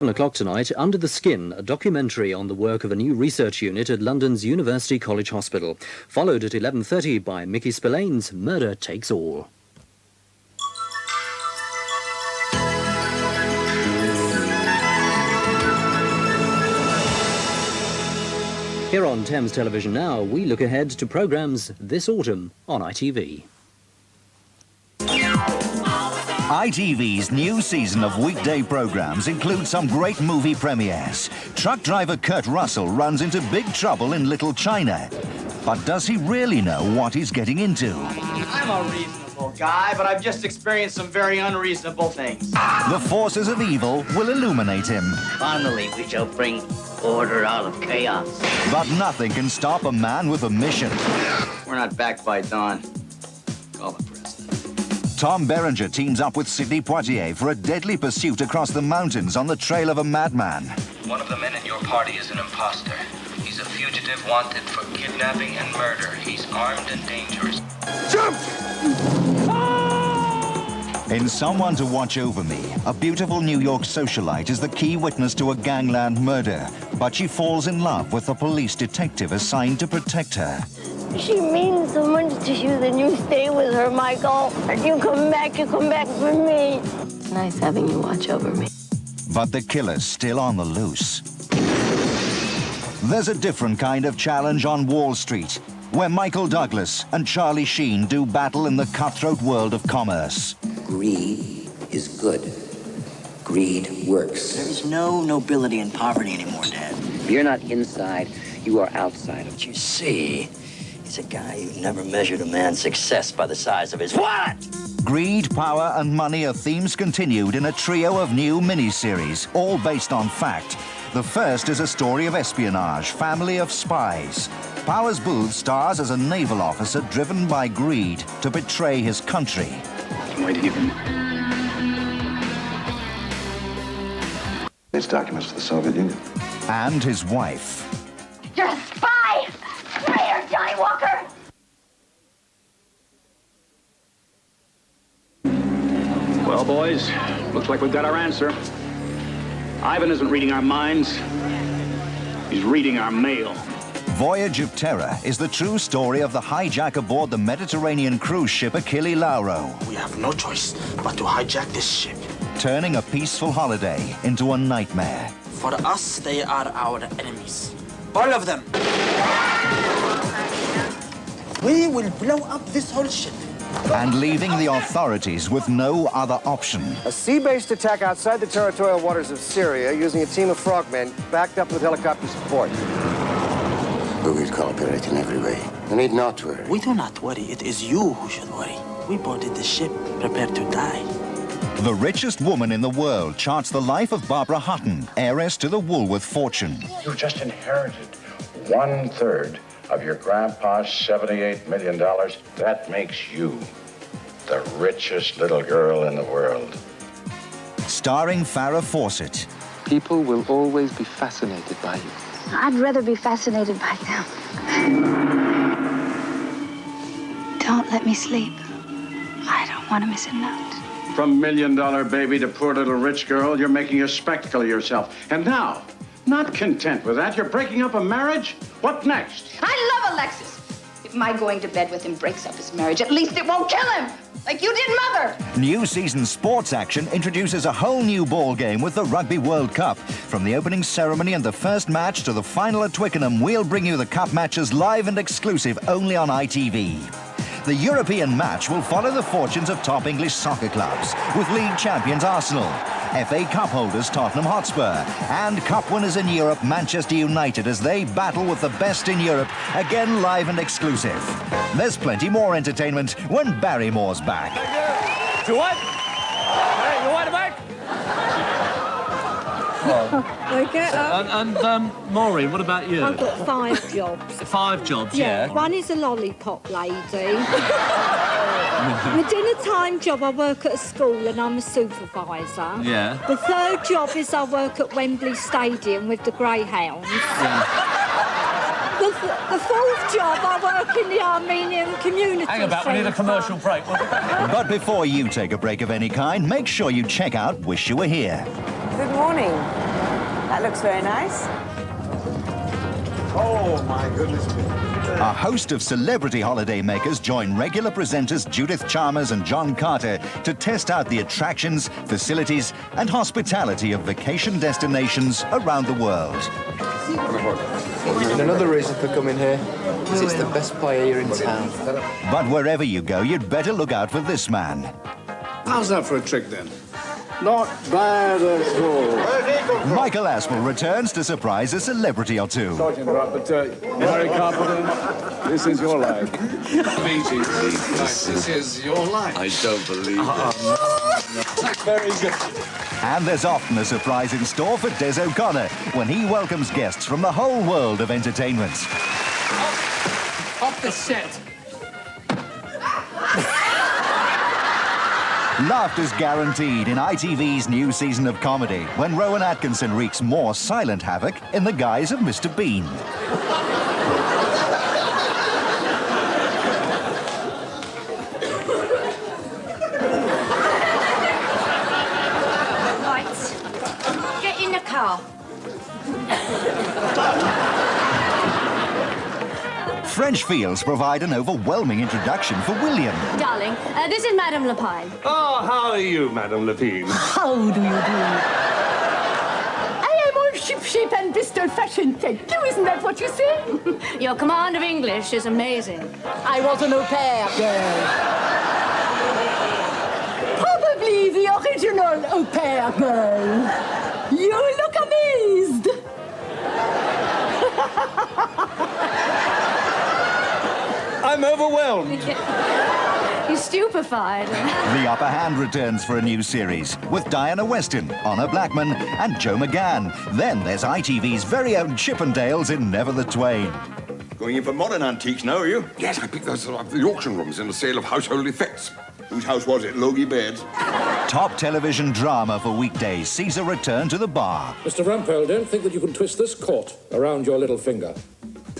o'clock tonight, Under the Skin, a documentary on the work of a new research unit at London's University College Hospital. Followed at 11:30 by Mickey Spillane's Murder Takes All. Here on Thames Television now, we look ahead to programmes this autumn on ITV. ITV's new season of weekday programmes includes some great movie premieres. Truck driver Kurt Russell runs into big trouble in Little China. But does he really know what he's getting into? I'm a reasonable guy, but I've just experienced some very unreasonable things. The forces of evil will illuminate him. Finally, we shall bring order out of chaos. But nothing can stop a man with a mission. We're not back by dawn. Call the president. Tom Berenger teams up with Sidney Poitier for a deadly pursuit across the mountains on the trail of a madman. One of the men in your party is an imposter. He's a fugitive wanted for kidnapping and murder. He's armed and dangerous. Jump! In Someone to Watch Over Me, a beautiful New York socialite is the key witness to a gangland murder, but she falls in love with a police detective assigned to protect her. She means so much to you, then you stay with her, Michael. And you come back for me. It's nice having you watch over me. But the killer's still on the loose. There's a different kind of challenge on Wall Street, where Michael Douglas and Charlie Sheen do battle in the cutthroat world of commerce. Greed is good. Greed works. There's no nobility in poverty anymore, Dad. If you're not inside, you are outside. What you see is a guy who never measured a man's success by the size of his wallet. Greed, power, and money are themes continued in a trio of new miniseries, all based on fact. The first is a story of espionage, Family of Spies. Powers Booth stars as a naval officer driven by greed to betray his country. Why did you give him? It's documents to the Soviet Union. And his wife. You're a spy! Traitor, Johnny Walker! Well, boys, looks like we've got our answer. Ivan isn't reading our minds. He's reading our mail. Voyage of Terror is the true story of the hijack aboard the Mediterranean cruise ship Achille Lauro. We have no choice but to hijack this ship. Turning a peaceful holiday into a nightmare. For us, they are our enemies. All of them. We will blow up this whole ship. And leaving the authorities with no other option. A sea-based attack outside the territorial waters of Syria using a team of frogmen backed up with helicopter support. We will cooperate in every way. You need not worry. We do not worry. It is you who should worry. We boarded the ship, prepared to die. The richest woman in the world charts the life of Barbara Hutton, heiress to the Woolworth fortune. You've just inherited 1/3 of your grandpa's $78 million. That makes you the richest little girl in the world. Starring Farrah Fawcett. People will always be fascinated by you. I'd rather be fascinated by them. Don't let me sleep. I don't want to miss a note. From $1 million baby to poor little rich girl, you're making a spectacle of yourself. And now, not content with that, you're breaking up a marriage? What next? I love Alexis. If my going to bed with him breaks up his marriage, at least it won't kill him, like you did Mother. New season sports action introduces a whole new ball game with the Rugby World Cup. From the opening ceremony and the first match to the final at Twickenham, we'll bring you the cup matches live and exclusive only on ITV. The European match will follow the fortunes of top English soccer clubs, with league champions Arsenal, FA Cup holders Tottenham Hotspur, and cup winners in Europe Manchester United as they battle with the best in Europe, again live and exclusive. There's plenty more entertainment when Barrymore's back. To what? Hey, you want it back? Okay. Maureen, what about you? I've got 5 jobs. 5 jobs, yeah. One is a lollipop lady. My dinner time job, I work at a school and I'm a supervisor. Yeah. The 3rd job is I work at Wembley Stadium with the Greyhounds. Yeah. The 4th job, I work in the Armenian community. Hang about, we need a commercial break. But before you take a break of any kind, make sure you check out Wish You Were Here. Good morning. That looks very nice. Oh, my goodness me. A host of celebrity holiday makers join regular presenters Judith Chalmers and John Carter to test out the attractions, facilities and hospitality of vacation destinations around the world. And another reason for coming here is it's the best paella in town. But wherever you go, you'd better look out for this man. How's that for a trick, then? Not bad at all. Michael Aspel returns to surprise a celebrity or two. Sorry to interrupt, but very confident. This is your life. This is your life. I don't believe it. Very good. And there's often a surprise in store for Des O'Connor when he welcomes guests from the whole world of entertainment. Off the set. Laughter's guaranteed in ITV's new season of comedy when Rowan Atkinson wreaks more silent havoc in the guise of Mr. Bean. Right. Get in the car. French fields provide an overwhelming introduction for William. Darling, this is Madame Lepine. Oh, how are you, Madame Lepine? How do you do? I am all ship and pistol fashion, thank you. Isn't that what you say? Your command of English is amazing. I was an au pair girl. Probably the original au pair girl. You look amazed. I'm overwhelmed. You're stupefied. The Upper Hand returns for a new series with Diana Weston, Honor Blackman and Joe McGann. Then there's ITV's very own Chippendales in Never the Twain. Going in for modern antiques now, are you? Yes, I picked those up the auction rooms in the sale of household effects. Whose house was it? Logie Baird's? Top television drama for weekdays sees a return to the bar. Mr. Rumpole, don't think that you can twist this court around your little finger.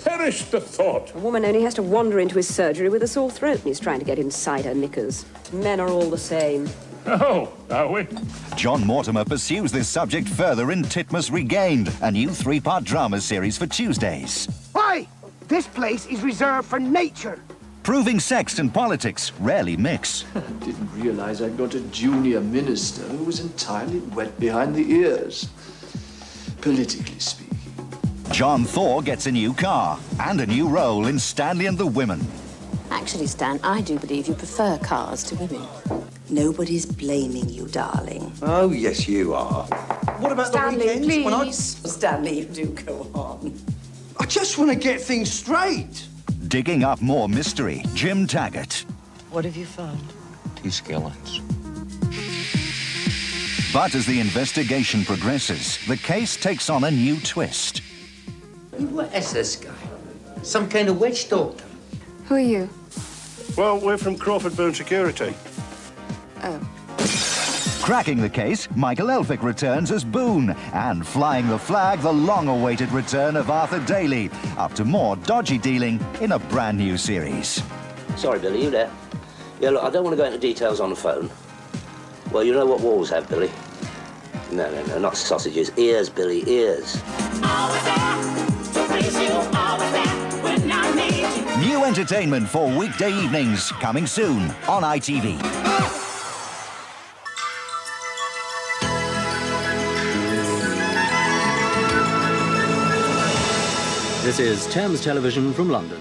Perish the thought. A woman only has to wander into his surgery with a sore throat and he's trying to get inside her knickers. Men are all the same. Oh, are we? John Mortimer pursues this subject further in Titmuss Regained, a new 3-part drama series for Tuesdays. Why? This place is reserved for nature. Proving sex and politics rarely mix. Didn't realize I'd got a junior minister who was entirely wet behind the ears. Politically speaking. John Thor gets a new car and a new role in Stanley and the Women. Actually, Stan, I do believe you prefer cars to women. Nobody's blaming you, darling. Oh, yes, you are. What about Stanley, the weekends? please. Stanley, do go on. I just want to get things straight. Digging up more mystery, Jim Taggart. What have you found? 2 skeletons. But as the investigation progresses, the case takes on a new twist. What is this guy? Some kind of witch doctor? Who are you? Well, we're from Crawford Boon Security. Oh. Cracking the case, Michael Elphick returns as Boon, and flying the flag, the long-awaited return of Arthur Daly, up to more dodgy dealing in a brand new series. Sorry, Billy, you there? Yeah, look, I don't want to go into details on the phone. Well, you know what walls have, Billy? No, not sausages. Ears, Billy, ears. New entertainment for weekday evenings, coming soon on ITV. This is Thames Television from London.